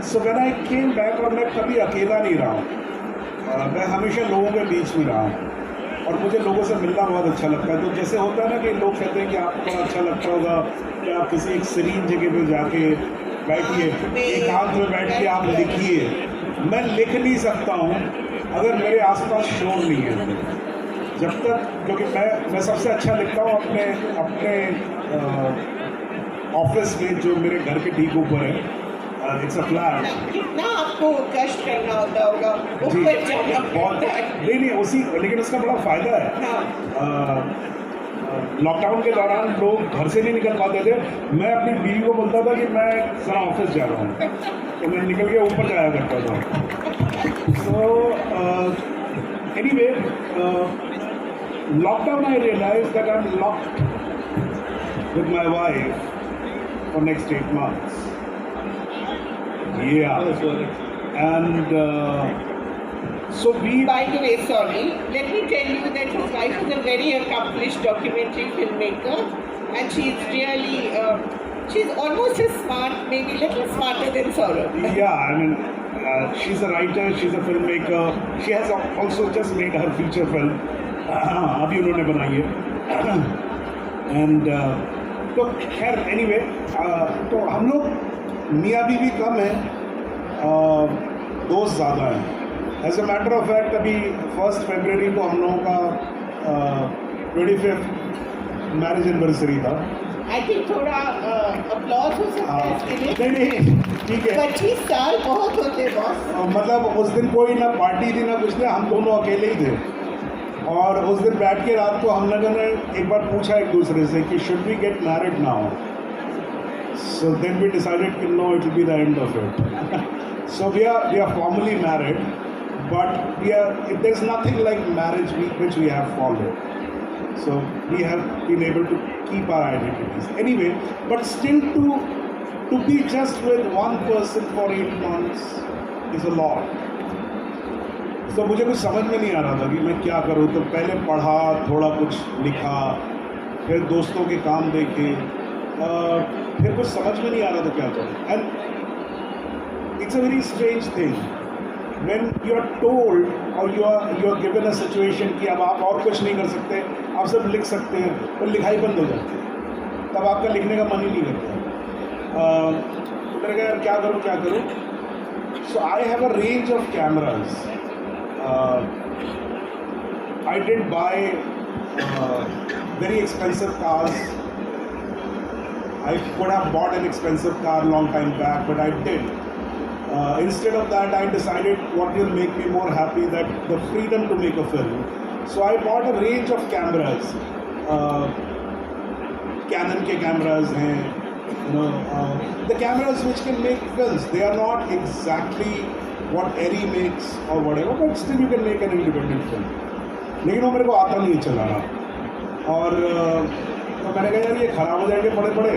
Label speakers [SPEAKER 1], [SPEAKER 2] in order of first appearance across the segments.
[SPEAKER 1] So when I came back, और मैं कभी अकेला नहीं रहा हूँ, मैं हमेशा लोगों के बीच में रहा हूँ और मुझे लोगों से मिलना बहुत अच्छा लगता है। तो जैसे होता है ना कि लोग कहते हैं कि आपको बड़ा अच्छा लगता होगा कि आप किसी एक सीरीन जगह पे जाके बैठिए, एकांत में बैठ के आप लिखिए। मैं लिख नहीं सकता हूँ अगर मेरे आसपास शोर नहीं है। जब तक, क्योंकि मैं सबसे अच्छा लिखता हूँ अपने ऑफिस में, जो मेरे घर के ठीक ऊपर है। It's a flat.
[SPEAKER 2] कितना आपको कष्ट करना होता होगा ऊपर जाना
[SPEAKER 1] बहुत, नहीं उसी, लेकिन उसका बड़ा फ़ायदा है।
[SPEAKER 2] हाँ।
[SPEAKER 1] लॉकडाउन के दौरान लोग घर से नहीं निकल पाते थे। मैं अपनी बीवी को बोलता था कि मैं ज़रा ऑफिस जा रहा हूँ, तो मैं निकल के ऊपर जाया करता था। So anyway, lockdown I realize that I am locked with my wife for next 8 months. Yeah. And so we...
[SPEAKER 2] By the way, sorry, let me tell you that his wife is a very accomplished documentary filmmaker, and she's really, she's almost as smart, maybe a little smarter than Saurabh.
[SPEAKER 1] Yeah, I mean, she's a writer, she's a filmmaker. She has also just made her feature film. अभी उन्होंने बनाई है. And तो खैर anyway, तो हम लोग मियाँ बीवी कम हैं, दोस्त ज़्यादा हैं। As a matter of fact अभी 1 फरवरी को हम लोगों का 25th मैरिज एनिवर्सरी था।
[SPEAKER 2] आई थिंक थोड़ा अपलॉज हो सकता है इसके लिए।
[SPEAKER 1] नहीं ठीक है,
[SPEAKER 2] 25 साल बहुत होते बॉस।
[SPEAKER 1] मतलब उस दिन कोई ना पार्टी थी ना कुछ नहीं, हम दोनों अकेले ही थे। और उस दिन बैठ के रात को हम लोगों ने एक बार पूछा एक दूसरे से कि should we get married now. So then we decided कि no, it will be the end of it. So we are formally married, but there is nothing like marriage which we have followed. So we have been able to keep our identities. Anyway, but still to be just with one person for 8 months is a lot. तो मुझे कुछ समझ में नहीं आ रहा था कि मैं क्या करूँ। तो पहले पढ़ा, थोड़ा कुछ लिखा, फिर दोस्तों के काम देखे, फिर कुछ समझ में नहीं आ रहा था क्या करूँ। And it's a very strange thing when you are told or you are given a situation कि अब आप और कुछ नहीं कर सकते, आप सिर्फ लिख सकते हैं, तो लिखाई बंद हो जाती है, तब आपका लिखने का मन ही नहीं करता। तो मैंने कहा यार क्या करूँ। So I have a range of cameras. I didn't buy very expensive cars. I could have bought an expensive car long time back, but I didn't. Instead of that, I decided what will make me more happy, that the freedom to make a film. So I bought a range of cameras. Canon के cameras हैं, the cameras which can make films. They are not exactly what Arri makes or whatever, but still you can make an independent film. लेकिन वो मेरे को आता नहीं चलाना, और तो मैंने कहा यार ये ख़राब हो जाएंगे पड़े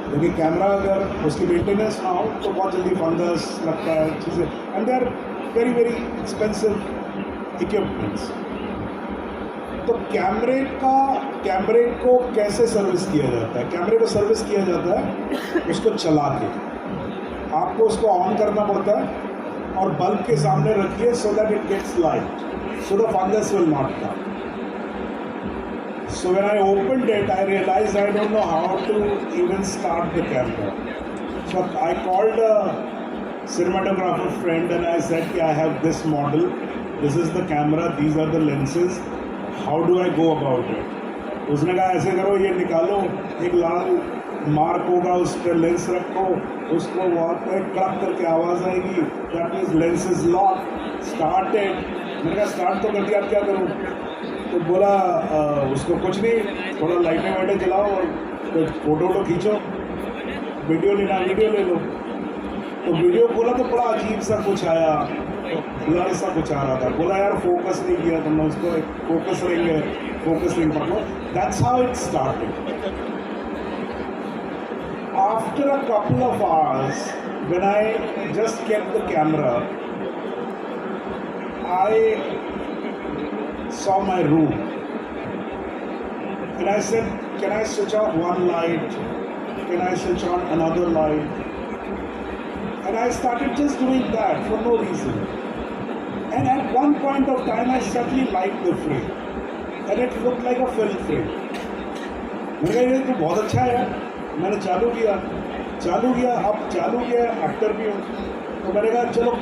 [SPEAKER 1] क्योंकि कैमरा अगर उसकी मेंटेनेंस ना हो तो बहुत जल्दी फंगस लगता है चीज़ें, and they are very very expensive equipments. तो कैमरे को कैसे सर्विस किया जाता है? कैमरे को सर्विस किया जाता है उसको चला के, आपको उसको ऑन करना पड़ता है और बल्ब के सामने रखिए so that it gets light, so the fungus will not come. So when I opened it, I realized I don't know how to even start the camera. So I called a cinematographer friend and I said, I have this model, this is the camera, these are the lenses, how do I go about it? उसने कहा ऐसे करो, ये निकालो, एक लाल mark होगा उस पर लेंस रखो, उसको वहाँ पर क्लक करके आवाज़ आएगी, that means lens is lock, started. मैंने कहा स्टार्ट तो कर दिया, अब क्या करूँ? तो बोला उसको कुछ नहीं, थोड़ा लाइटें जलाओ और तो फोटो खींचो, वीडियो लेना वीडियो ले लो। तो वीडियो खोला तो बड़ा अजीब सा कुछ आया, ब्लर सा कुछ आ रहा था। बोला यार फोकस नहीं किया तुमने उसको, फोकस रिंग पकड़ो। That's how it started. After a couple of hours when I just kept the camera, I saw my room and I said, can I switch off one light? Can I switch on another light? And I started just doing that for no reason. And at one point of time, I suddenly liked the frame. And it looked like a film frame. मैंने कहा ये तो बहुत अच्छा है यार. मैंने चालू किया, अब चालू किया, एक्टर भी हूँ. तो मैंने कहा चलो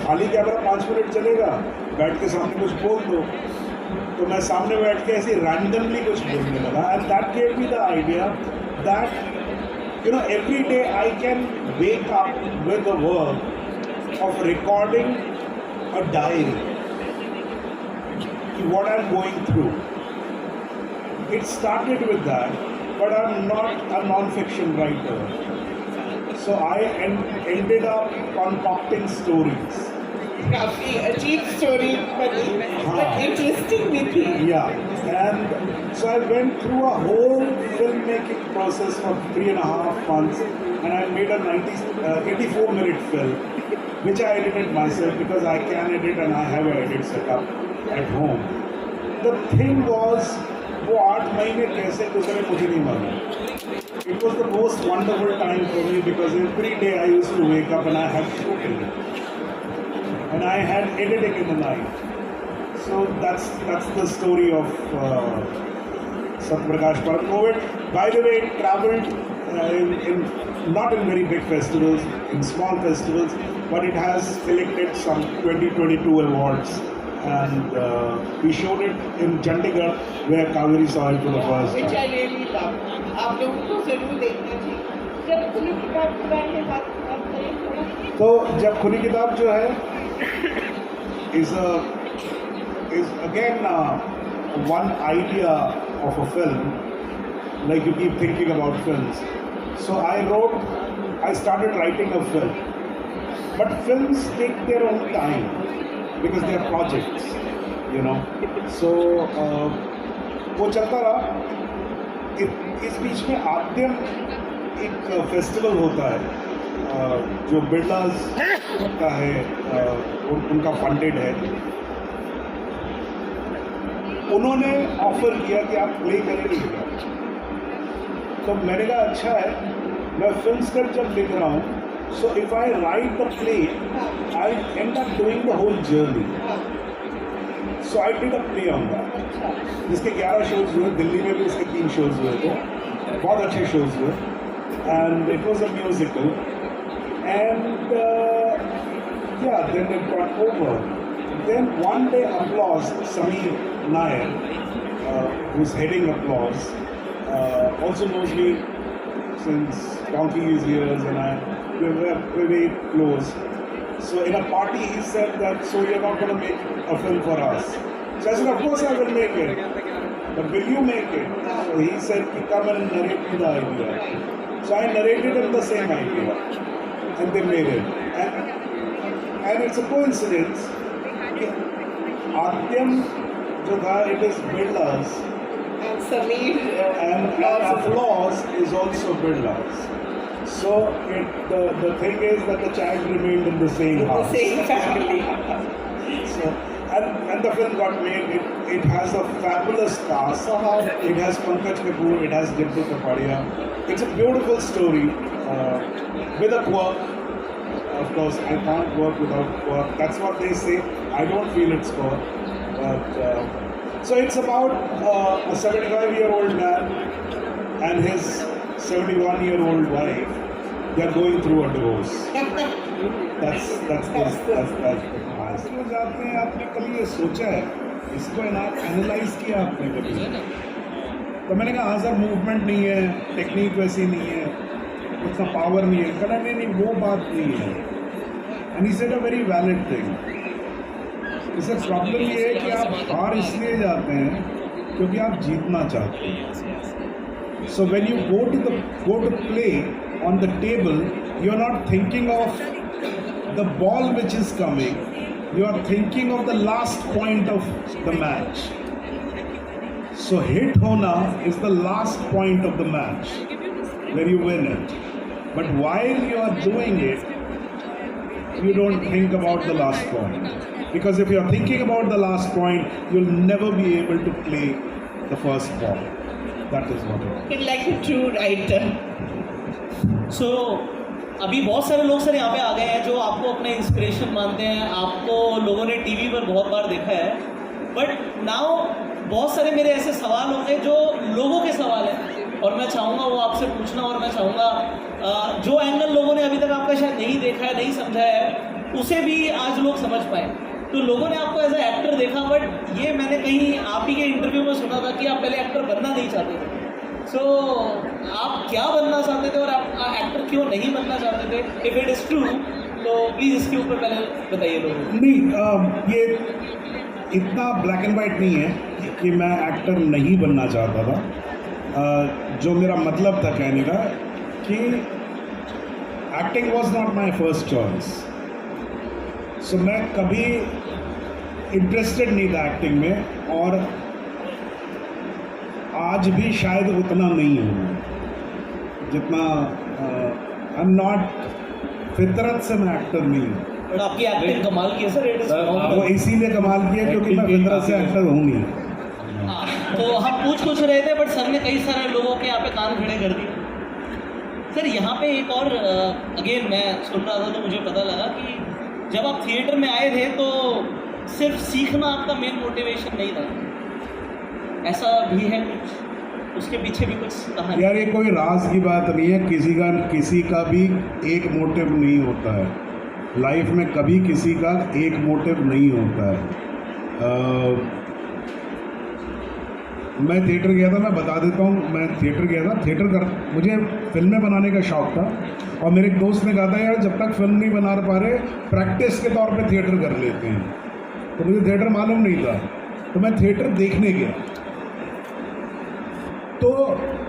[SPEAKER 1] खाली कैमरा 5 मिनट चलेगा, बैठ के सामने कुछ बोल दो. तो मैं सामने बैठ के ऐसे रैंडमली कुछ बोलने लगा. And that gave me the idea that every day I can wake up with the work of recording a diary, what I'm going through. It started with that, but I'm not a non-fiction writer. So I ended up concocting stories.
[SPEAKER 2] काफी अजीब story, but interesting भी थी.
[SPEAKER 1] Yeah, and so I went through a whole filmmaking process for 3.5 months, and I made a 84-minute film, which I edited myself because I can edit and I have an edit set up at home. The thing was, वो 8 महीने कैसे गुजरे मुझे नहीं मालूम. It was the most wonderful time for me because every day I used to wake up and I had shooting. And I had editing in the night. So that's the story of Satyaprakash Paramkovit. By the way, it traveled in not in very big festivals, in small festivals, but it has collected some 2022 awards. And we showed it in Chandigarh, where Kaveri saw it for the first
[SPEAKER 2] Which I
[SPEAKER 1] time.
[SPEAKER 2] really love. आप लोगों को जरूर देखना चाहिए. जब खुली किताब के बारे में बात करें थोड़ा.
[SPEAKER 1] तो जब खुली किताब जो है is again one idea of a film, like you keep thinking about films. So I started writing a film, but films take their own time because they are projects, so वो चलता रहा. इस बीच में आद्यम एक फेस्टिवल होता है जो बिरलास का है, उनका फंडेड है. उन्होंने ऑफर किया कि आप प्ले करेंगे क्या. तो मैंने कहा अच्छा है, मैं फिल्म स्क्रिप्ट जब लिख रहा हूँ, so if I write the play I end up doing the whole journey. So I did a play on that, जिसके 11 शोज हुए. दिल्ली में भी उसके 3 शोज हुए थे, बहुत अच्छे शोज हुए. And it was a musical. And then it got over. Then one day Applause, Sameer Nair, who's heading Applause, also knows me since donkey's years, and we're very close. So in a party he said that, so you're not going to make a film for us. So I said, of course I will make it. But will you make it? So he said, come and narrate me the idea. So I narrated him the same idea. And they made it. And it's a coincidence. Adyam जो था, it is Birla's.
[SPEAKER 2] And Sameer
[SPEAKER 1] And Applause is also Birla's. So the thing is that the child remained in the same house.
[SPEAKER 2] The same family.
[SPEAKER 1] So, and the film got made. It has a fabulous cast. It has Pankaj Kapoor. It has Jiddu Kapadia. It's a beautiful story with a quirk. Of course, I can't work without quirk. That's what they say. I don't feel it's quirk. But so it's about a 75-year-old man and his 71-year-old wife. They are going through a divorce. That's जाते हैं. आपने कभी ये सोचा है, इसको analyse किया आपने कभी? तो मैंने कहा हाँ सर, मूवमेंट नहीं है, टेक्निक वैसी नहीं है, उतना पावर नहीं है. कहना नहीं वो बात नहीं है. And he said a very valid thing. इससे प्रॉब्लम ये है कि आप हार इसलिए जाते हैं क्योंकि आप जीतना चाहते हैं. So when you go to play on the table, you are not thinking of the ball which is coming, you are thinking of the last point of the match. So hit hona is the last point of the match where you win it. But while you are doing it, you don't think about the last point. Because if you are thinking about the last point, you'll never be able to play the first ball. That is what it is.
[SPEAKER 2] Like a true writer.
[SPEAKER 3] So, अभी बहुत सारे लोग sir यहाँ पे आ गए हैं जो आपको अपने इंस्पिरेशन मानते हैं, आपको लोगों ने टीवी पर बहुत बार देखा है, बट नाउ बहुत सारे मेरे ऐसे सवाल होंगे जो लोगों के सवाल हैं और मैं चाहूँगा वो आपसे पूछना, और मैं चाहूँगा जो एंगल लोगों ने अभी तक आपका शायद नहीं देखा है, नहीं समझा है, उसे भी आज लोग समझ पाए। तो लोगों ने आपको एज ए एक्टर देखा, बट ये मैंने कहीं आप ही के इंटरव्यू में सुना था कि आप पहले एक्टर बनना नहीं चाहते थे। सो आप क्या बनना चाहते थे और आप एक्टर क्यों नहीं बनना चाहते थे? इफ़ इट इज़ ट्रू तो प्लीज़ इसके ऊपर पहले बताइए लोगों को।
[SPEAKER 1] नहीं, ये इतना ब्लैक एंड वाइट नहीं है कि मैं एक्टर नहीं बनना चाहता था। जो मेरा मतलब था कहने का कि acting was not my first choice. So मैं कभी इंटरेस्टेड नहीं था एक्टिंग में, और आज भी शायद उतना नहीं हूँ जितना आई एम नॉट, फितरत से मैं एक्टर नहीं हूँ।
[SPEAKER 3] बट आपकी एक्टिंग कमाल की है सर, इट इज
[SPEAKER 1] वो इसीलिए कमाल की है क्योंकि मैं फितरत से एक्टर हूँ नहीं।
[SPEAKER 3] तो हम पूछ रहे थे, बट सर ने कई सारे लोगों के यहाँ पे कान खड़े कर दिए। सर यहाँ पे एक और अगेन मैं सुन रहा था तो मुझे पता लगा कि जब आप थिएटर में आए थे तो सिर्फ सीखना आपका मेन मोटिवेशन नहीं था, ऐसा भी है कुछ, उसके पीछे भी कुछ कहानी?
[SPEAKER 1] यार ये कोई राज की बात नहीं है, किसी का भी एक मोटिव नहीं होता है लाइफ में, कभी किसी का एक मोटिव नहीं होता है। मैं थिएटर गया था, मैं बता देता हूँ, मैं थिएटर गया था, मुझे फिल्में बनाने का शौक़ था, और मेरे एक दोस्त ने कहा था यार जब तक फिल्म नहीं बना पा रहे प्रैक्टिस के तौर पे थिएटर कर लेते हैं। तो मुझे थिएटर मालूम नहीं था, तो मैं थिएटर देखने गया, तो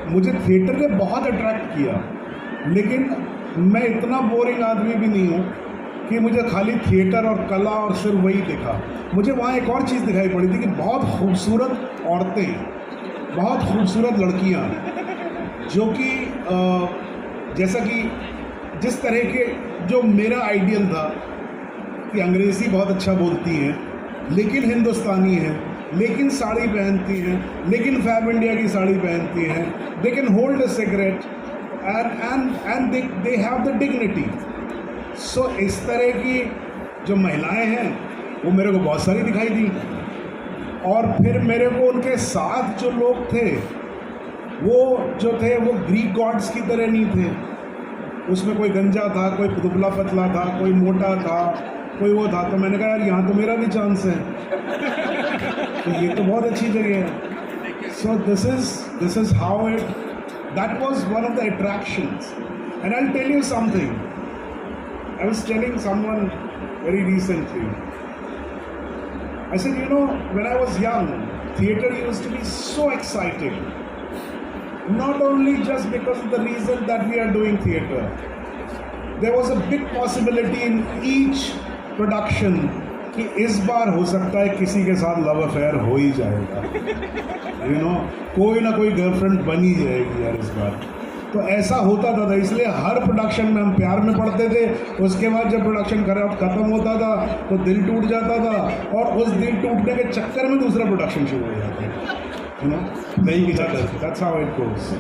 [SPEAKER 1] मुझे थिएटर ने बहुत अट्रैक्ट किया, लेकिन मैं इतना बोरिंग आदमी भी नहीं हूँ कि मुझे खाली थिएटर और कला और सिर्फ वही दिखा। मुझे वहाँ एक और चीज़ दिखाई पड़ी थी कि बहुत खूबसूरत औरतें, बहुत खूबसूरत लड़कियाँ, जो कि जैसा कि जिस तरह के जो मेरा आइडियल था कि अंग्रेज़ी बहुत अच्छा बोलती हैं लेकिन हिंदुस्तानी है, लेकिन साड़ी पहनती हैं, लेकिन फैब इंडिया की साड़ी पहनती हैं, they can hold a cigarette and they have the dignity. So इस तरह की जो महिलाएं हैं वो मेरे को बहुत सारी दिखाई दी, और फिर मेरे को उनके साथ जो लोग थे वो ग्रीक गॉड्स की तरह नहीं थे। उसमें कोई गंजा था, कोई दुबला पतला था, कोई मोटा था, कोई वो था। तो मैंने कहा यार यहाँ तो मेरा भी चांस है, तो ये तो बहुत अच्छी जगह है। So this is how that was one of the attractions. And I will tell you something, I was telling someone very recently, I said, you know, when I was young, theatre used to be so exciting. Not only just because of the reason that we are doing theatre. There was a big possibility in each production कि इस बार हो सकता है किसी के साथ love affair हो ही जाएगा, you know, कोई ना कोई गर्लफ्रेंड बन ही जाएगी यार इस बार। तो ऐसा होता था, इसलिए हर प्रोडक्शन में हम प्यार में पड़ते थे। उसके बाद जब प्रोडक्शन खत्म होता था तो दिल टूट जाता था, और उस दिल टूटने के चक्कर में दूसरा प्रोडक्शन शुरू हो जाता है, यू नो, नहीं की चक्कर। That's how it goes.